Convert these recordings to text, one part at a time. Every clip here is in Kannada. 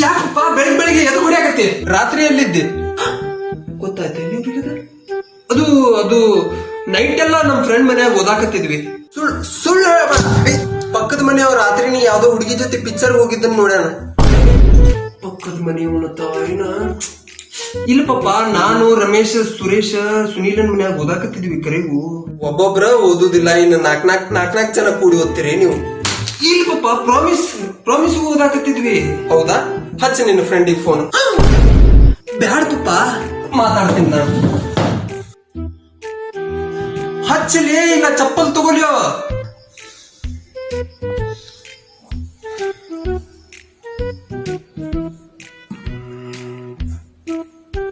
ಯಾಕಪ್ಪ ಬೆಳಿಗ್ಗೆ ಎದು ಹೊಡಿಯಾಕತ್ತಿ? ರಾತ್ರಿ ಎಲ್ಲಿದ್ದೆ ಗೊತ್ತಾಯ್ತು? ಅದು ಅದು ನೈಟ್ ಎಲ್ಲ ನಮ್ ಫ್ರೆಂಡ್ ಮನ್ಯಾಗ ಓದಾಕತ್ತಿದ್ವಿ. ಸುಳ್ಳು ಪಕ್ಕದ ಮನೆಯವ್ರ ರಾತ್ರಿ ನೀ ಯಾವ್ದೋ ಹುಡುಗಿ ಜೊತೆ ಪಿಕ್ಚರ್ ಹೋಗಿದ್ದನ್ ನೋಡ್ಯಾನ. ಪಕ್ಕದ ಮನೆಯವನ ತಾಯಿನ ಇಲ್ಲ ಪಾಪ, ನಾನು ರಮೇಶ್ ಸುರೇಶ್ ಸುನೀಲನ್ ಮನ್ಯಾಗ ಓದಾಕತ್ತಿದ್ವಿ. ಕರೆಗೂ ಒಬ್ಬೊಬ್ರ ಓದುದಿಲ್ಲ, ಇನ್ನು ನಾಲ್ಕ್ ಜನ ಕೂಡಿ ಓದ್ತೀರಿ ನೀವು? ಇಲ್ಲ ಪಾಪ, ಪ್ರಾಮಿಸ್ ಓದಾಕತ್ತಿದ್ವಿ. ಹೌದಾ? ಹಚ್ಚ ನಿನ್ನ ಫ್ರೆಂಡಿಗೆ ಫೋನ್. ಬ್ಯಾಡ್ತಪ್ಪ, ಮಾತಾಡ್ತೀನಿ ನಾನು. ಹಚ್ಚಲಿ, ಇಲ್ಲ ಚಪ್ಪಲ್ ತಗೊಲಿಯೋ.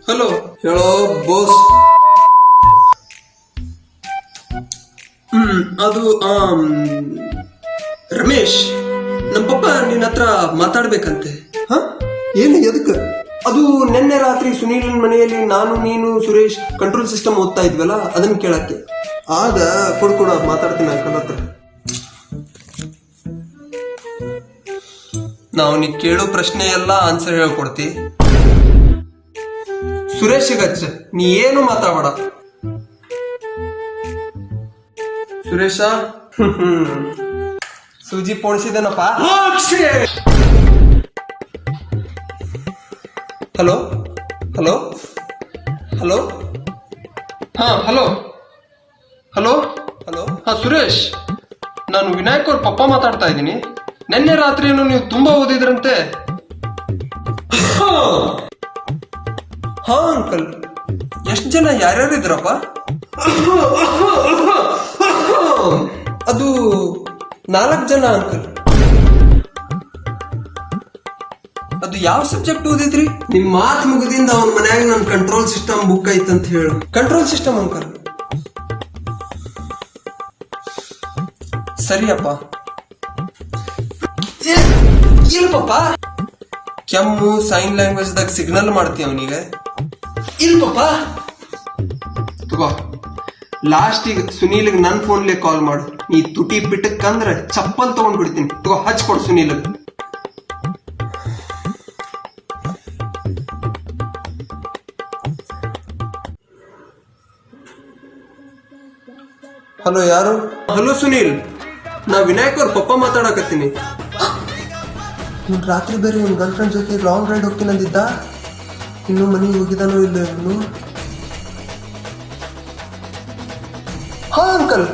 ಹಲೋ, ಹೇಳೋ ಬೋಸ್. ಅದು ರಮೇಶ್, ನಮ್ಮ ಪಪ್ಪ ನಿನ್ನ ಹತ್ರ ಮಾತಾಡ್ಬೇಕಂತೆ. ಏನು, ಎದಕ್ಕ? ಅದು ನಿನ್ನೆ ರಾತ್ರಿ ಸುನೀಲನ್ ಮನೆಯಲ್ಲಿ ನಾನು ನೀನು ಸುರೇಶ್ ಕಂಟ್ರೋಲ್ ಸಿಸ್ಟಮ್ ಓದ್ತಾ ಇದ್ವಲ್ಲ, ಅದನ್ನ ಕೇಳಕ್ಕೆ. ಆಗ ಕೊಡ್ಕೊಡ, ಮಾತಾಡ್ತೀನಿ ಅಂಕಲ್ ಹತ್ರ. ನಾವು ನೀ ಕೇಳೋ ಪ್ರಶ್ನೆ ಎಲ್ಲ ಆನ್ಸರ್ ಹೇಳ್ಕೊಡ್ತಿ. ಸುರೇಶ್ ಹಚ್ಚ, ನೀ ಏನು ಮಾತಾಡ. ಸುರೇಶ, ಸೂಜಿ ಪೋಣಿಸಿದನಪ್ಪ. ಹಲೋ ಹಲೋ ಹಲೋ, ಹಾ ಹಲೋ ಹಲೋ ಹಲೋ, ಹಾ ಸುರೇಶ್, ನಾನು ವಿನಾಯಕ್ ಅವ್ರ ಪಪ್ಪ ಮಾತಾಡ್ತಾ ಇದ್ದೀನಿ. ನಿನ್ನೆ ರಾತ್ರಿಯನ್ನು ನೀವು ತುಂಬಾ ಓದಿದ್ರಂತೆ. ಹಾ ಅಂಕಲ್, ಎಷ್ಟು ಜನ ಯಾರ್ಯಾರು ಇದ್ರಪ್ಪ? ಅದು 4 ಜನ ಅಂಕಲ್. ಅದು ಯಾವ ಸಬ್ಜೆಕ್ಟ್ ಓದಿದ್ರಿ? ನಿಮ್ ಮಾತು ಮುಗಿದಿಂದ ಅವನ ಮನ್ಯಾಗ ನನ್ ಕಂಟ್ರೋಲ್ ಸಿಸ್ಟಮ್ ಬುಕ್ ಐತಂತ ಹೇಳು. Control system uncle. ಸರಿಯಪ್ಪ. ಇಲ್ಪಪ್ಪ, ಕೆಮ್ಮು ಸೈನ್ ಲ್ಯಾಂಗ್ವೇಜ್ ದಾಗ ಸಿಗ್ನಲ್ ಮಾಡ್ತೀಯ ಅವನಿಗೆ. ಇಲ್ಪಪ್ಪ, ತಗೋ, ಲಾಸ್ಟಿಗೆ ಸುನೀಲ್ಗೆ ನನ್ ಫೋನ್ಲೆ ಕಾಲ್ ಮಾಡು. ನೀ ತುಟಿ ಬಿಟ್ಟಕ್ಕಂದ್ರೆ ಚಪ್ಪಲ್ ತಗೊಂಡ್ ಬಿಡ್ತೀನಿ. ತಗೋ, ಹಚ್ಕೊಡು ಸುನೀಲ್ಗೆ. ಹಲೋ, ಯಾರು? ಹಲೋ ಸುನೀಲ್, ನಾ ವಿನಾಯಕ್ ಅವ್ರ ಪಪ್ಪ ಮಾತಾಡಕತ್ತೀನಿ. ರಾತ್ರಿ ಬೇರೆ ನಿಮ್ ಗರ್ಲ್ ಫ್ರೆಂಡ್ ಜೊತೆ ಲಾಂಗ್ ರೈಡ್ ಹೋಗ್ತೀನಿ ಅಂದಿದ್ದ. ಇನ್ನು ಮನೆಗೆ ಹೋಗಿದಾನೋ ಇಲ್ಲ ಇನ್ನು? ಹಾ ಅಂಕಲ್,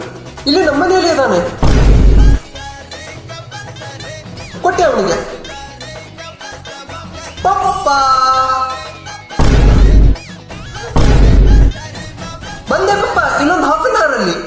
ಇಲ್ಲಿ ನಮ್ಮ ಮನೆಯಲ್ಲೇ ಇದ್ದಾನೆ. ಕೊಟ್ಟೆ ಅವನಿಗೆ. ಪಪ್ಪ ಬಂದೆ ಪಪ್ಪ, ಇನ್ನೊಂದು ಹಾಫ್ ಅನ್ ಅವರ್ ಅಲ್ಲಿ.